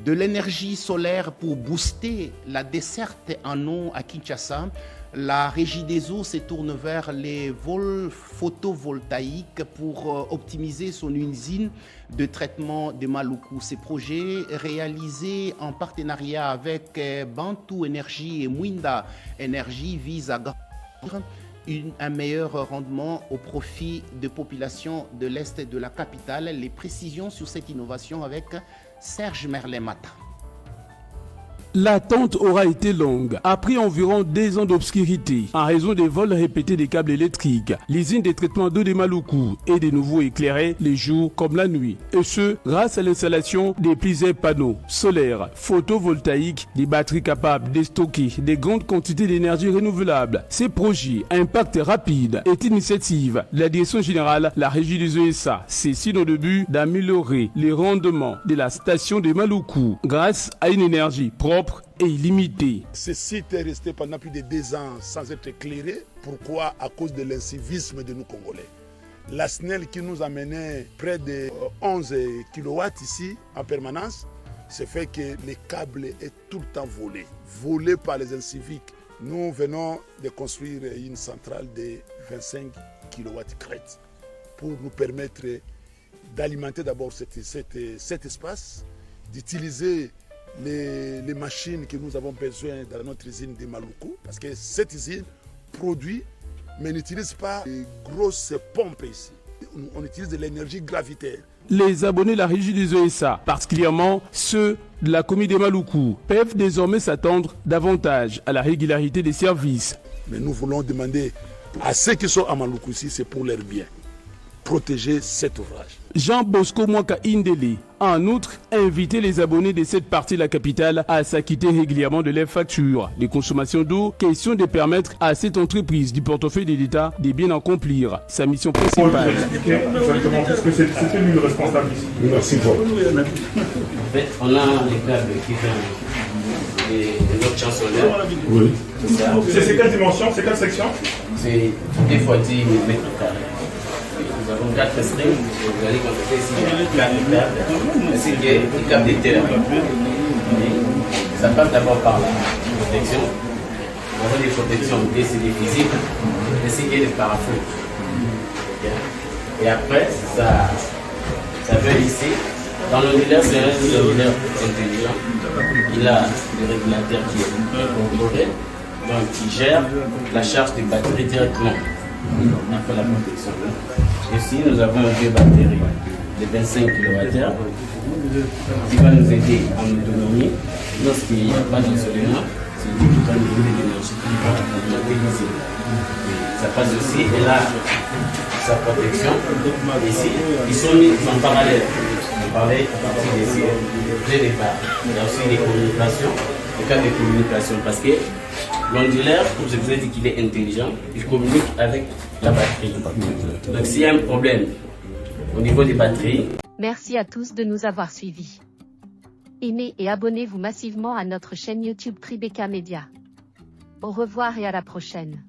de l'énergie solaire pour booster la desserte en eau à Kinshasa. La Régie des eaux se tourne vers les vols photovoltaïques pour optimiser son usine de traitement de Maluku. Ces projets réalisés en partenariat avec Bantu Energy et Mwinda Energy visent à garantir un meilleur rendement au profit des populations de l'Est de la capitale. Les précisions sur cette innovation avec Serge Merlet-Mata. L'attente aura été longue. Après environ 2 ans d'obscurité, en raison des vols répétés des câbles électriques, l'usine de traitement d'eau de Maluku est de nouveau éclairée les jours comme la nuit. Et ce, grâce à l'installation des plusieurs panneaux solaires, photovoltaïques, des batteries capables de stocker des grandes quantités d'énergie renouvelable. Ces projets à impact rapide est une initiative de la direction générale, la régie des ESA. Ceci dans le but d'améliorer les rendements de la station de Maluku grâce à une énergie propre et illimité. Ce site est resté pendant plus de 2 ans sans être éclairé. Pourquoi? À cause de l'incivisme de nous Congolais. La SNEL qui nous a mené près de 11 kW ici en permanence, c'est fait que les câbles est tout le temps volé par les inciviques. Nous venons de construire une centrale de 25 kW crête pour nous permettre d'alimenter d'abord cet espace, d'utiliser les machines que nous avons besoin dans notre usine de Maluku, parce que cette usine produit, mais n'utilise pas de grosses pompes ici. On utilise de l'énergie gravitaire. Les abonnés de la régie des ESA, particulièrement ceux de la commune de Maluku, peuvent désormais s'attendre davantage à la régularité des services. Mais nous voulons demander à ceux qui sont à Maluku ici, c'est pour leur bien, protéger cet ouvrage. Jean Bosco Mwaka Indele a en outre invité les abonnés de cette partie de la capitale à s'acquitter régulièrement de leurs factures de consommation d'eau, question de permettre à cette entreprise du portefeuille de l'État de bien accomplir sa mission principale. Exactement, parce que c'était lui le responsable ici. Merci beaucoup. En fait, on a les câbles qui viennent de notre chansonneur. Oui. C'est quelle dimension? C'est quelle section? C'est 2 fois 10 mètres carrés. Nous avons 4 strings, vous allez constater ici 4 câbles, ainsi que des câbles de terre. Ça passe d'abord par la protection. Nous avons des protections décidées physiques, ainsi que des parafeux. Et après, ça vient ici. Dans l'ondulaire, c'est un ondulaire intelligent. Il a le régulateur qui est contrôlé, donc qui gère la charge des batteries directement. Après la protection. Ici, nous avons 2 batteries de 25 kWh qui va nous aider en autonomie lorsqu'il n'y a pas d'isolement. C'est lui qui va nous donner l'énergie qui va augmenter ici. Ça passe aussi, et là, sa protection. Ici, ils sont mis en parallèle. On parlait à partir d'ici, dès le départ. Il y a aussi les communications, les cas de communication, parce que l'ondulaire, comme je vous ai dit qu'il est intelligent, il communique avec la batterie. Donc s'il y a un problème au niveau des batteries... Merci à tous de nous avoir suivis. Aimez et abonnez-vous massivement à notre chaîne YouTube Tribeca Media. Au revoir et à la prochaine.